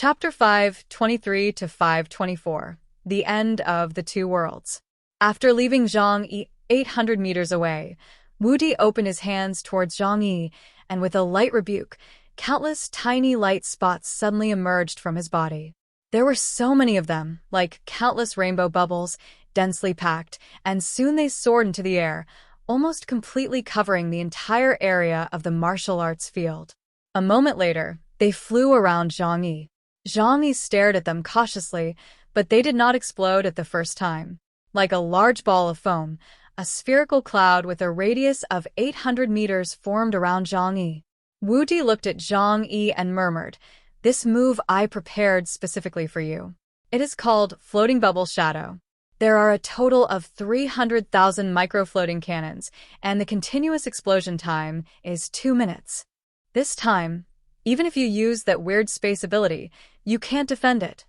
Chapter 5:23 to 5:24. The End of the Two Worlds. After leaving Zhang Yi 800 meters away, Wu Di opened his hands towards Zhang Yi, and with a light rebuke, countless tiny light spots suddenly emerged from his body. There were so many of them, like countless rainbow bubbles, densely packed, and soon they soared into the air, almost completely covering the entire area of the martial arts field. A moment later, they flew around Zhang Yi. Zhang Yi stared at them cautiously, but they did not explode at the first time. Like a large ball of foam, a spherical cloud with a radius of 800 meters formed around Zhang Yi. Wu Di looked at Zhang Yi and murmured, "This move I prepared specifically for you. It is called Floating Bubble Shadow. There are a total of 300,000 micro-floating cannons, and the continuous explosion time is 2 minutes. This time, even if you use that weird space ability, you can't defend it."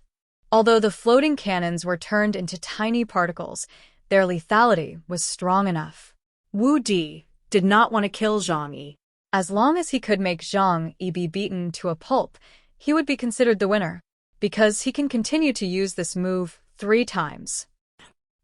Although the floating cannons were turned into tiny particles, their lethality was strong enough. Wu Di did not want to kill Zhang Yi. As long as he could make Zhang Yi be beaten to a pulp, he would be considered the winner, because he can continue to use this move 3 times.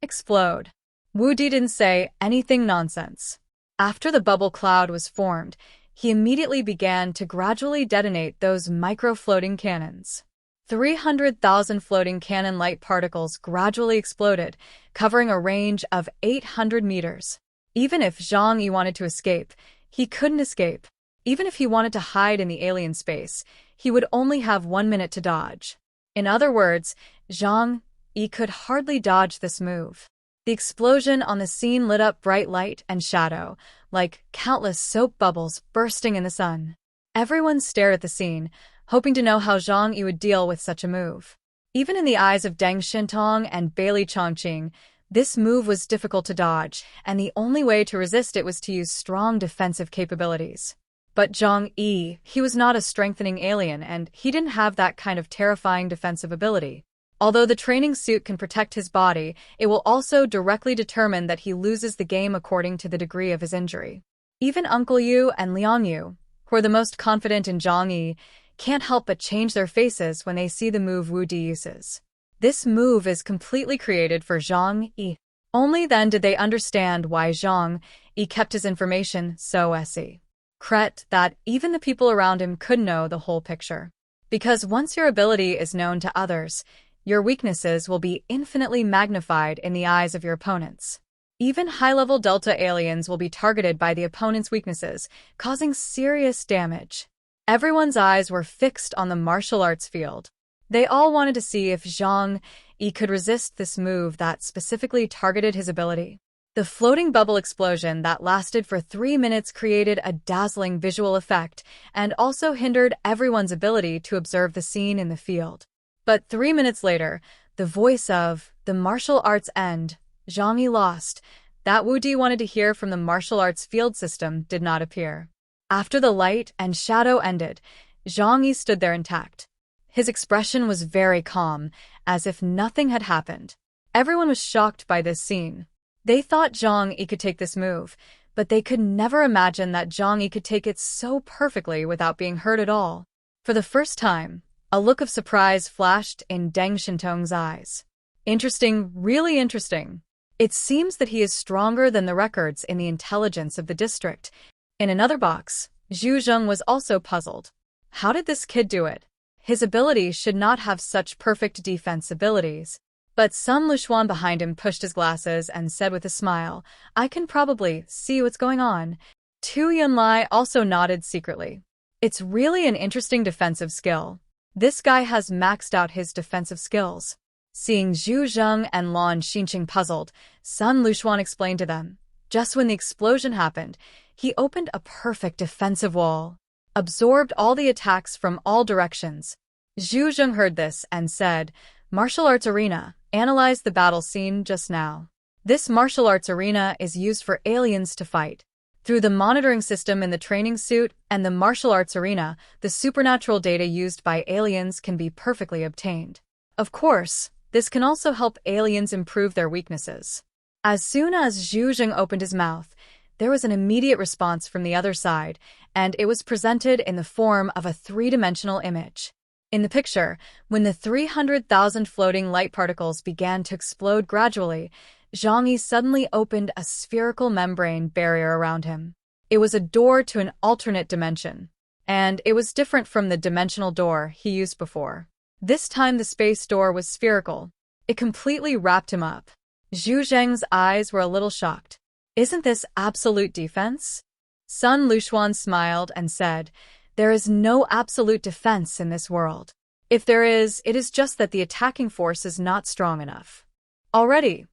Explode. Wu Di didn't say anything nonsense. After the bubble cloud was formed, he immediately began to gradually detonate those micro-floating cannons. 300,000 floating cannon light particles gradually exploded, covering a range of 800 meters. Even if Zhang Yi wanted to escape, he couldn't escape. Even if he wanted to hide in the alien space, he would only have 1 minute to dodge. In other words, Zhang Yi could hardly dodge this move. The explosion on the scene lit up bright light and shadow, like countless soap bubbles bursting in the sun. Everyone stared at the scene, hoping to know how Zhang Yi would deal with such a move. Even in the eyes of Deng Shintong and Bailey Chongqing, this move was difficult to dodge, and the only way to resist it was to use strong defensive capabilities. But Zhang Yi, he was not a strengthening alien, and he didn't have that kind of terrifying defensive ability. Although the training suit can protect his body, it will also directly determine that he loses the game according to the degree of his injury. Even Uncle Yu and Liang Yu, who are the most confident in Zhang Yi, can't help but change their faces when they see the move Wu Di uses. This move is completely created for Zhang Yi. Only then did they understand why Zhang Yi kept his information so secret that even the people around him could know the whole picture. Because once your ability is known to others, your weaknesses will be infinitely magnified in the eyes of your opponents. Even high-level Delta aliens will be targeted by the opponent's weaknesses, causing serious damage. Everyone's eyes were fixed on the martial arts field. They all wanted to see if Zhang Yi could resist this move that specifically targeted his ability. The floating bubble explosion that lasted for 3 minutes created a dazzling visual effect and also hindered everyone's ability to observe the scene in the field. But 3 minutes later, the voice of the martial arts end, Zhang Yi lost, that Wu Di wanted to hear from the martial arts field system did not appear. After the light and shadow ended, Zhang Yi stood there intact. His expression was very calm, as if nothing had happened. Everyone was shocked by this scene. They thought Zhang Yi could take this move, but they could never imagine that Zhang Yi could take it so perfectly without being hurt at all. For the first time, a look of surprise flashed in Deng Shintong's eyes. Interesting, really interesting. It seems that he is stronger than the records in the intelligence of the district. In another box, Zhu Zheng was also puzzled. How did this kid do it? His ability should not have such perfect defense abilities. But Sun Luxuan behind him pushed his glasses and said with a smile, "I can probably see what's going on." Tu Yunlai also nodded secretly. It's really an interesting defensive skill. This guy has maxed out his defensive skills. Seeing Zhu Zheng and Lan Xinqing puzzled, Sun Luxuan explained to them. Just when the explosion happened, he opened a perfect defensive wall, absorbed all the attacks from all directions. Zhu Zheng heard this and said, "Martial arts arena, analyze the battle scene just now. This martial arts arena is used for aliens to fight. Through the monitoring system in the training suit and the martial arts arena, the supernatural data used by aliens can be perfectly obtained. Of course, this can also help aliens improve their weaknesses." As soon as Zhu Zheng opened his mouth, there was an immediate response from the other side, and it was presented in the form of a 3-dimensional image. In the picture, when the 300,000 floating light particles began to explode gradually, Zhang Yi suddenly opened a spherical membrane barrier around him. It was a door to an alternate dimension, and it was different from the dimensional door he used before. This time the space door was spherical. It completely wrapped him up. Zhu Zheng's eyes were a little shocked. Isn't this absolute defense? Sun Lushuan smiled and said, there is no absolute defense in this world. If there is, it is just that the attacking force is not strong enough. Already.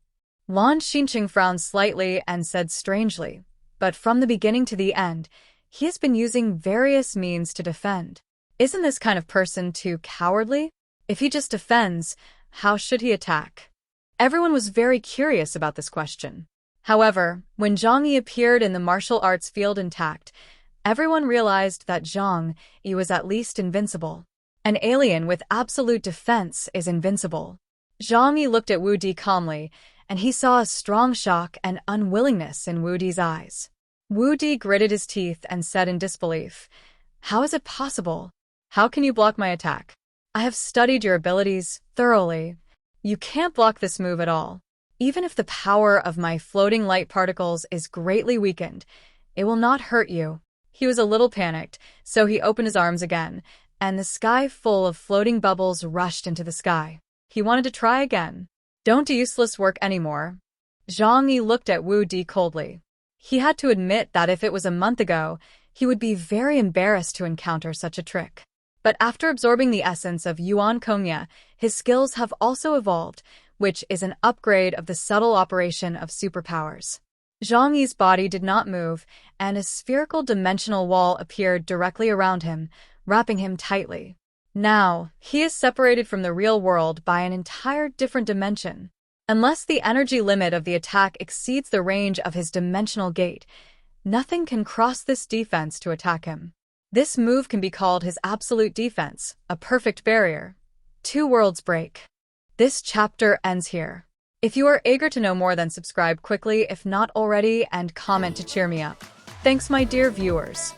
Lan Xinqing frowned slightly and said strangely, but from the beginning to the end, he has been using various means to defend. Isn't this kind of person too cowardly? If he just defends, how should he attack? Everyone was very curious about this question. However, when Zhang Yi appeared in the martial arts field intact, everyone realized that Zhang Yi was at least invincible. An alien with absolute defense is invincible. Zhang Yi looked at Wu Di calmly, and he saw a strong shock and unwillingness in Wu Di's eyes. Wu Di gritted his teeth and said in disbelief, how is it possible? How can you block my attack? I have studied your abilities thoroughly. You can't block this move at all. Even if the power of my floating light particles is greatly weakened, it will not hurt you. He was a little panicked, so he opened his arms again, and the sky full of floating bubbles rushed into the sky. He wanted to try again. Don't do useless work anymore. Zhang Yi looked at Wu Di coldly. He had to admit that if it was a month ago, he would be very embarrassed to encounter such a trick. But after absorbing the essence of Yuan Kongya, his skills have also evolved, which is an upgrade of the subtle operation of superpowers. Zhang Yi's body did not move, and a spherical dimensional wall appeared directly around him, wrapping him tightly. Now, he is separated from the real world by an entire different dimension. Unless the energy limit of the attack exceeds the range of his dimensional gate, nothing can cross this defense to attack him. This move can be called his absolute defense, a perfect barrier. Two worlds break. This chapter ends here. If you are eager to know more, then subscribe quickly if not already and comment to cheer me up. Thanks, my dear viewers.